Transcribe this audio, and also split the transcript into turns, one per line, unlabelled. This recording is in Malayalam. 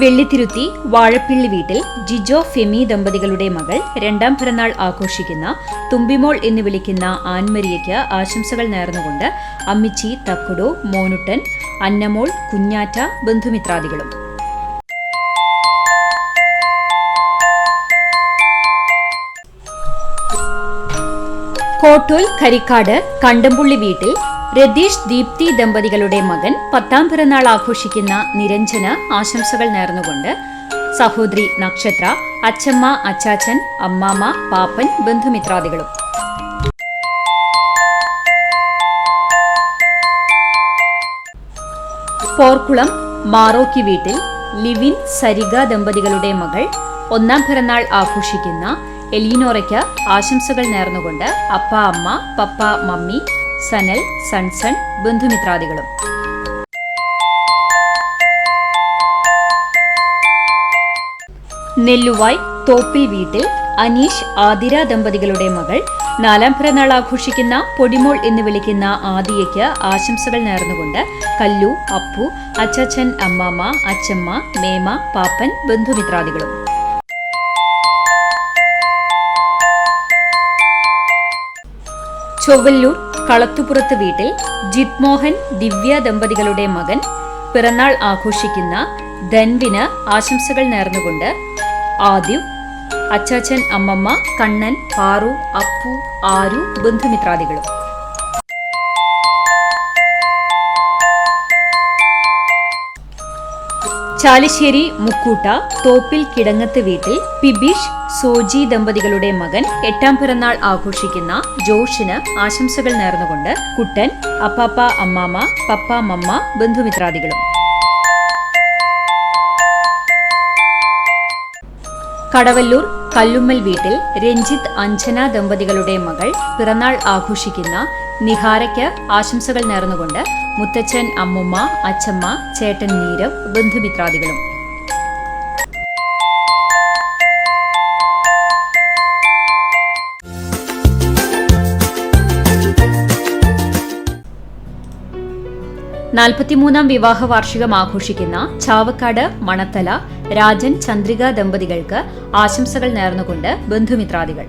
വെള്ളിത്തിരുത്തി വാഴപ്പിള്ളി വീട്ടിൽ ജിജോ ഫെമി ദമ്പതികളുടെ മകൾ രണ്ടാം പിറന്നാൾ ആഘോഷിക്കുന്ന തുമ്പിമോൾ എന്ന് വിളിക്കുന്ന ആൻമരിയയ്ക്ക് ആശംസകൾ നേർന്നുകൊണ്ട് അമ്മിച്ചി, തക്കുടു, മോനുട്ടൻ, അന്നമോൾ, കുഞ്ഞാറ്റ, ബന്ധുമിത്രാദികളും. കോട്ടൂൽ കരിക്കാട് കണ്ടംപുള്ളി വീട്ടിൽ രതീഷ് ദീപ്തി ദമ്പതികളുടെ മകൻ 10ാം പിറന്നാൾ ആഘോഷിക്കുന്ന നിരഞ്ജന് ആശംസകൾ നേർന്നുകൊണ്ട് സഹോദരി നക്ഷത്ര, അച്ചമ്മ, അച്ചാച്ചൻ, അമ്മാമ്മ, പാപ്പൻ, ബന്ധുമിത്രാദികളും. പോർക്കുളം മാറോക്കി വീട്ടിൽ ലിവിൻ സരിക ദമ്പതികളുടെ മകൾ 1ാം പിറന്നാൾ ആഘോഷിക്കുന്ന എലീനോറയ്ക്ക് ആശംസകൾ നേർന്നുകൊണ്ട് അപ്പ, അമ്മ, പപ്പ, മമ്മി, സനൽ, സൺസൺ, ബന്ധുമിത്രാദികളും. നെല്ലുവായ് തോപ്പിൽ വീട്ടിൽ അനീഷ്, ആതിര ദമ്പതികളുടെ മകൾ 4ാം പിറന്നാൾ ആഘോഷിക്കുന്ന പൊടിമോൾ എന്ന് വിളിക്കുന്ന ആദിയയ്ക്ക് ആശംസകൾ നേർന്നുകൊണ്ട് കല്ലു, അപ്പു, അച്ചാച്ചൻ, അമ്മാമ്മ, അച്ചമ്മ, മേമ, പാപ്പൻ, ബന്ധുമിത്രാദികളും. ചൊവ്വല്ലൂർ കളത്തുപുറത്ത് വീട്ടിൽ ജിത്മോഹൻ, ദിവ്യ ദമ്പതികളുടെ മകൻ പിറന്നാൾ ആഘോഷിക്കുന്ന ധൻവിന് ആശംസകൾ നേർന്നുകൊണ്ട് ആദിവ്, അച്ചാച്ചൻ, അമ്മമ്മ, കണ്ണൻ, പാറു, അപ്പു, ആരു, ബന്ധുമിത്രാദികളും. ചാലിശ്ശേരി മുക്കൂട്ട തോപ്പിൽ കിടങ്ങത്ത് വീട്ടിൽ പിബീഷ്, സോജി ദമ്പതികളുടെ മകൻ 8ാം പിറന്നാൾ ആഘോഷിക്കുന്ന ജോഷിന് ആശംസകൾ നേർന്നുകൊണ്ട് കുട്ടൻ, അപ്പാപ്പ, അമ്മാമ്മ, പപ്പ, മമ്മ, ബന്ധുമിത്രാദികളും. കടവല്ലൂർ കല്ലുമ്മൽ വീട്ടിൽ രഞ്ജിത്ത്, അഞ്ജന ദമ്പതികളുടെ മകൾ പിറന്നാൾ ആഘോഷിക്കുന്ന നിഹാരയ്ക്ക് ആശംസകൾ നേർന്നുകൊണ്ട് മുത്തച്ഛൻ, അമ്മുമ്മ, അച്ചമ്മ, ചേട്ടൻ നീരവ്, ബന്ധുമിത്രാദികളും. നാൽപ്പത്തിമൂന്നാം വിവാഹ വാർഷികം ആഘോഷിക്കുന്ന ചാവക്കാട് മണത്തല രാജൻ, ചന്ദ്രിക ദമ്പതികൾക്ക് ആശംസകൾ നേർന്നുകൊണ്ട് ബന്ധുമിത്രാദികൾ.